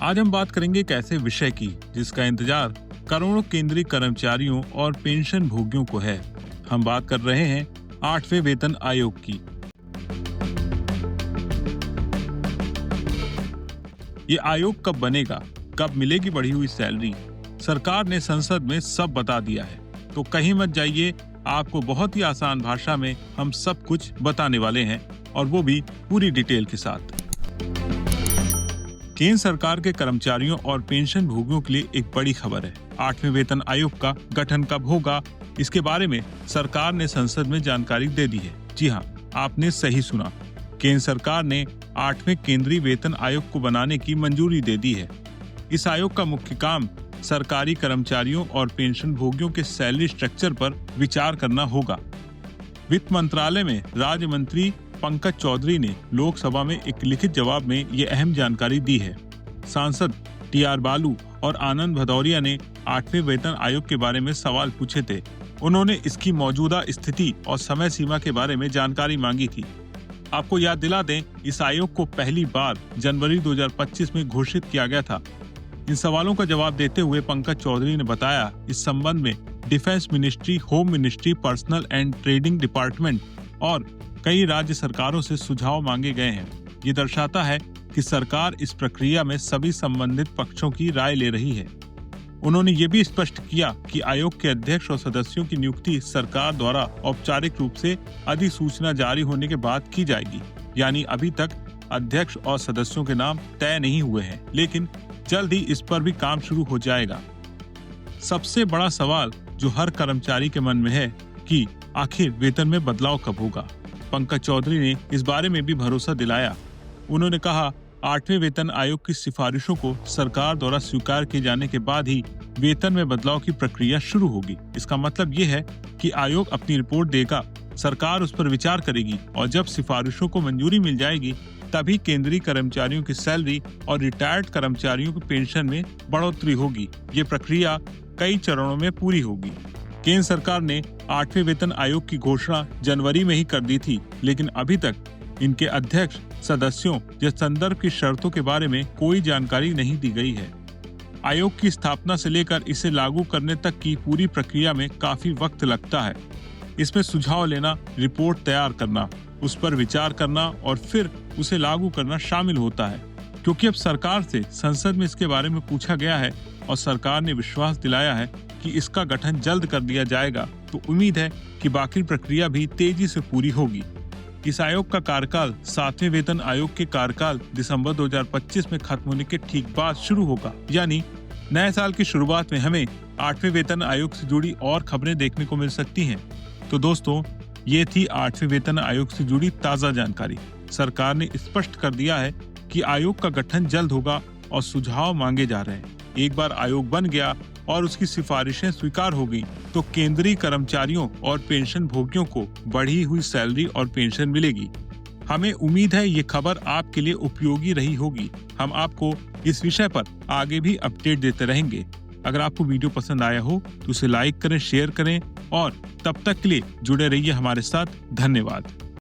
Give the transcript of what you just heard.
आज हम बात करेंगे एक ऐसे विषय की जिसका इंतजार करोड़ों केंद्रीय कर्मचारियों और पेंशन भोगियों को है। हम बात कर रहे हैं 8वें वेतन आयोग की। ये आयोग कब बनेगा, कब मिलेगी बढ़ी हुई सैलरी, सरकार ने संसद में सब बता दिया है। तो कहीं मत जाइए, आपको बहुत ही आसान भाषा में हम सब कुछ बताने वाले हैं, और वो भी पूरी डिटेल के साथ। केंद्र सरकार के कर्मचारियों और पेंशन भोगियों के लिए एक बड़ी खबर है। 8वें वेतन आयोग का गठन कब होगा, इसके बारे में सरकार ने संसद में जानकारी दे दी है। जी हाँ, आपने सही सुना। केंद्र सरकार ने 8वें केंद्रीय वेतन आयोग को बनाने की मंजूरी दे दी है। इस आयोग का मुख्य काम सरकारी कर्मचारियों और पेंशन भोगियों के सैलरी स्ट्रक्चर पर विचार करना होगा। वित्त मंत्रालय में राज्य मंत्री पंकज चौधरी ने लोकसभा में एक लिखित जवाब में ये अहम जानकारी दी है। सांसद टी.आर. बालू और आनंद भदौरिया ने 8वें वेतन आयोग के बारे में सवाल पूछे थे। उन्होंने इसकी मौजूदा स्थिति और समय सीमा के बारे में जानकारी मांगी थी। आपको याद दिला दें, इस आयोग को पहली बार जनवरी 2025 में घोषित किया गया था। इन सवालों का जवाब देते हुए पंकज चौधरी ने बताया, इस संबंध में defence ministry, home ministry, personal and trading department और कई राज्य सरकारों से सुझाव मांगे गए हैं। ये दर्शाता है कि सरकार इस प्रक्रिया में सभी संबंधित पक्षों की राय ले रही है। उन्होंने ये भी स्पष्ट किया कि आयोग के अध्यक्ष और सदस्यों की नियुक्ति सरकार द्वारा औपचारिक रूप से अधिसूचना जारी होने के बाद की जाएगी। यानी अभी तक अध्यक्ष और सदस्यों के नाम तय नहीं हुए हैं, लेकिन जल्द ही इस पर भी काम शुरू हो जाएगा। सबसे बड़ा सवाल जो हर कर्मचारी के मन में है कि आखिर वेतन में बदलाव कब होगा। पंकज चौधरी ने इस बारे में भी भरोसा दिलाया। उन्होंने कहा, 8वें वेतन आयोग की सिफारिशों को सरकार द्वारा स्वीकार किए जाने के बाद ही वेतन में बदलाव की प्रक्रिया शुरू होगी। इसका मतलब ये है कि आयोग अपनी रिपोर्ट देगा, सरकार उस पर विचार करेगी और जब सिफारिशों को मंजूरी मिल जाएगी तभी केंद्रीय कर्मचारियों की सैलरी और रिटायर्ड कर्मचारियों की पेंशन में बढ़ोतरी होगी। ये प्रक्रिया कई चरणों में पूरी होगी। केंद्र सरकार ने 8वें वेतन आयोग की घोषणा जनवरी में ही कर दी थी, लेकिन अभी तक इनके अध्यक्ष, सदस्यों या संदर्भ की शर्तों के बारे में कोई जानकारी नहीं दी गई है। आयोग की स्थापना से लेकर इसे लागू करने तक की पूरी प्रक्रिया में काफी वक्त लगता है। इसमें सुझाव लेना, रिपोर्ट तैयार करना, उस पर विचार करना और फिर उसे लागू करना शामिल होता है। क्योंकि अब सरकार से संसद में इसके बारे में पूछा गया है और सरकार ने विश्वास दिलाया है कि इसका गठन जल्द कर दिया जाएगा, तो उम्मीद है कि बाकी प्रक्रिया भी तेजी से पूरी होगी। इस आयोग का कार्यकाल 7वें वेतन आयोग के कार्यकाल दिसंबर 2025 में खत्म होने के ठीक बाद शुरू होगा। यानी नए साल की शुरुआत में हमें 8वें वेतन आयोग से जुड़ी और खबरें देखने को मिल सकती हैं। तो दोस्तों, ये थी 8वें वेतन आयोग से जुड़ी ताज़ा जानकारी। सरकार ने स्पष्ट कर दिया है कि आयोग का गठन जल्द होगा और सुझाव मांगे जा रहे हैं। एक बार आयोग बन गया और उसकी सिफारिशें स्वीकार हो गई तो केंद्रीय कर्मचारियों और पेंशन भोगियों को बढ़ी हुई सैलरी और पेंशन मिलेगी। हमें उम्मीद है ये खबर आपके लिए उपयोगी रही होगी। हम आपको इस विषय पर आगे भी अपडेट देते रहेंगे। अगर आपको वीडियो पसंद आया हो तो उसे लाइक करें, शेयर करें और तब तक के लिए जुड़े रहिए हमारे साथ। धन्यवाद।